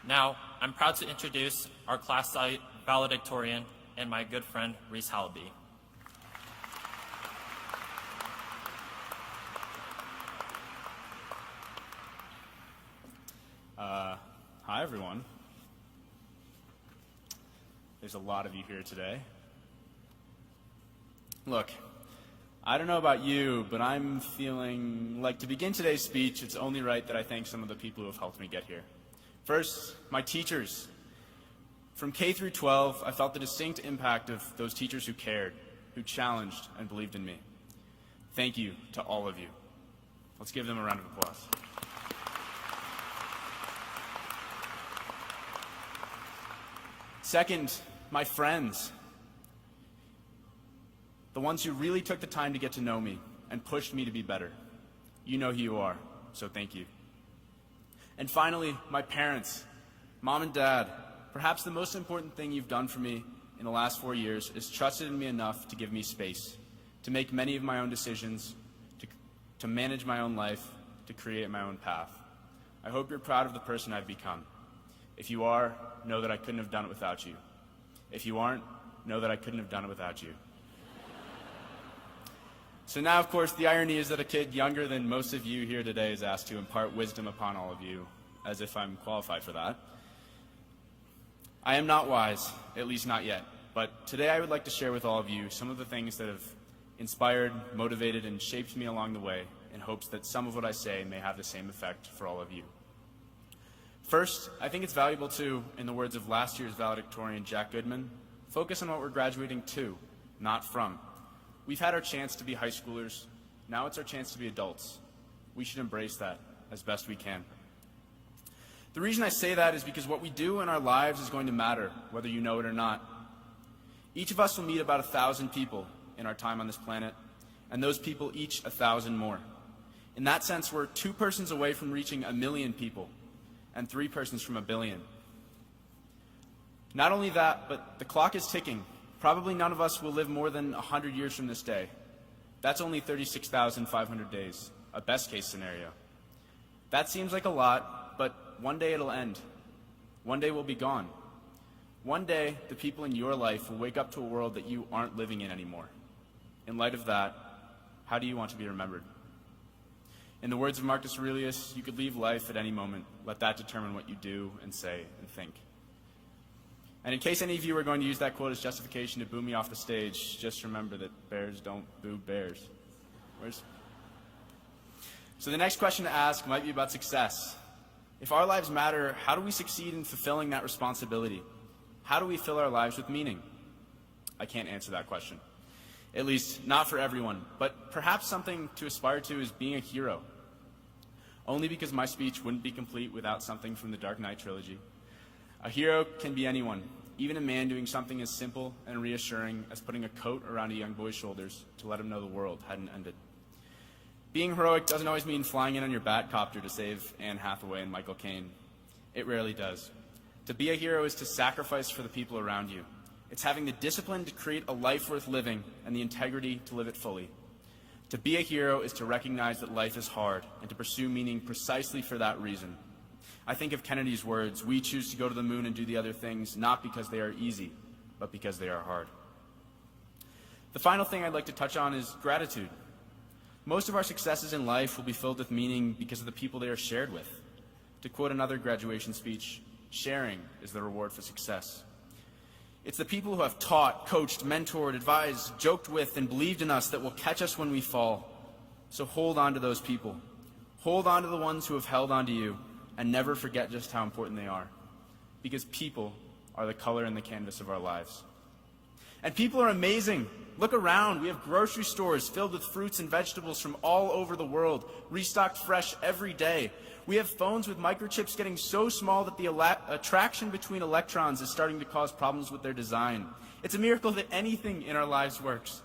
Now, I'm proud to introduce our class valedictorian and my good friend, Rhys Halaby. Hi, everyone. There's a lot of you here today. Look, I don't know about you, but I'm feeling like to begin today's speech, it's only right that I thank some of the people who have helped me get here. First, my teachers. From K through 12, I felt the distinct impact of those teachers who cared, who challenged and believed in me. Thank you to all of you. Let's give them a round of applause. Second, my friends. The ones who really took the time to get to know me and pushed me to be better. You know who you are, so thank you. And finally, my parents. Mom and Dad, perhaps the most important thing you've done for me in the last 4 years is trusted in me enough to give me space, to make many of my own decisions, to manage my own life, to create my own path. I hope you're proud of the person I've become. If you are, know that I couldn't have done it without you. If you aren't, know that I couldn't have done it without you. So now, of course, the irony is that a kid younger than most of you here today is asked to impart wisdom upon all of you, as if I'm qualified for that. I am not wise, at least not yet, but today I would like to share with all of you some of the things that have inspired, motivated, and shaped me along the way in hopes that some of what I say may have the same effect for all of you. First, I think it's valuable to, in the words of last year's valedictorian Jack Goodman, focus on what we're graduating to, not from. We've had our chance to be high schoolers. Now it's our chance to be adults. We should embrace that as best we can. The reason I say that is because what we do in our lives is going to matter, whether you know it or not. Each of us will meet about 1,000 people in our time on this planet, and those people each 1,000 more. In that sense, we're 2 persons away from reaching 1 million people, and 3 persons from 1 billion. Not only that, but the clock is ticking. Probably none of us will live more than 100 years from this day. That's only 36,500 days, a best-case scenario. That seems like a lot, but one day it'll end. One day we'll be gone. One day, the people in your life will wake up to a world that you aren't living in anymore. In light of that, how do you want to be remembered? In the words of Marcus Aurelius, you could leave life at any moment. Let that determine what you do and say and think. And in case any of you are going to use that quote as justification to boo me off the stage, just remember that bears don't boo bears. So the next question to ask might be about success. If our lives matter, how do we succeed in fulfilling that responsibility? How do we fill our lives with meaning? I can't answer that question. At least, not for everyone, but perhaps something to aspire to is being a hero. Only because my speech wouldn't be complete without something from the Dark Knight trilogy. A hero can be anyone, even a man doing something as simple and reassuring as putting a coat around a young boy's shoulders to let him know the world hadn't ended. Being heroic doesn't always mean flying in on your Batcopter to save Anne Hathaway and Michael Caine. It rarely does. To be a hero is to sacrifice for the people around you. It's having the discipline to create a life worth living and the integrity to live it fully. To be a hero is to recognize that life is hard and to pursue meaning precisely for that reason. I think of Kennedy's words, "We choose to go to the moon and do the other things, not because they are easy, but because they are hard." The final thing I'd like to touch on is gratitude. Most of our successes in life will be filled with meaning because of the people they are shared with. To quote another graduation speech, sharing is the reward for success. It's the people who have taught, coached, mentored, advised, joked with, and believed in us that will catch us when we fall. So hold on to those people. Hold on to the ones who have held on to you, and never forget just how important they are. Because people are the color in the canvas of our lives. And people are amazing. Look around. We have grocery stores filled with fruits and vegetables from all over the world, restocked fresh every day. We have phones with microchips getting so small that the attraction between electrons is starting to cause problems with their design. It's a miracle that anything in our lives works.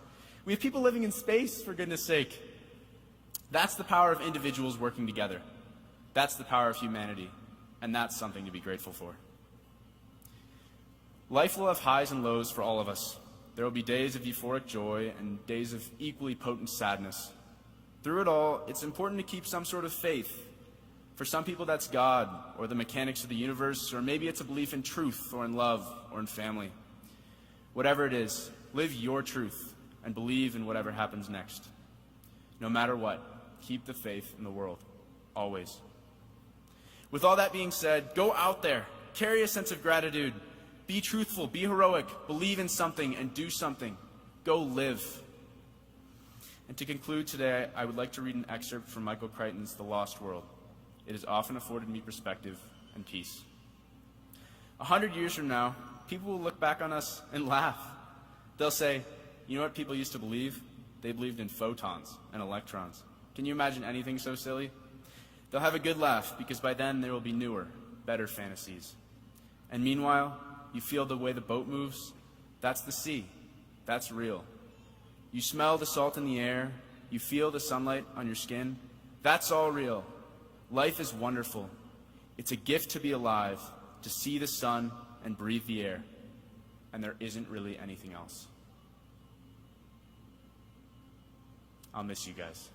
We have people living in space, for goodness sake. That's the power of individuals working together. That's the power of humanity, and that's something to be grateful for. Life will have highs and lows for all of us. There will be days of euphoric joy and days of equally potent sadness. Through it all, it's important to keep some sort of faith. For some people, that's God, or the mechanics of the universe, or maybe it's a belief in truth, or in love, or in family. Whatever it is, live your truth and believe in whatever happens next. No matter what, keep the faith in the world, always. With all that being said, go out there, carry a sense of gratitude, be truthful, be heroic, believe in something, and do something. Go live. And to conclude today, I would like to read an excerpt from Michael Crichton's The Lost World. It has often afforded me perspective and peace. 100 years from now, people will look back on us and laugh. They'll say, you know what people used to believe? They believed in photons and electrons. Can you imagine anything so silly? They'll have a good laugh because by then there will be newer, better fantasies. And meanwhile, you feel the way the boat moves? That's the sea. That's real. You smell the salt in the air. You feel the sunlight on your skin. That's all real. Life is wonderful. It's a gift to be alive, to see the sun and breathe the air. And there isn't really anything else. I'll miss you guys.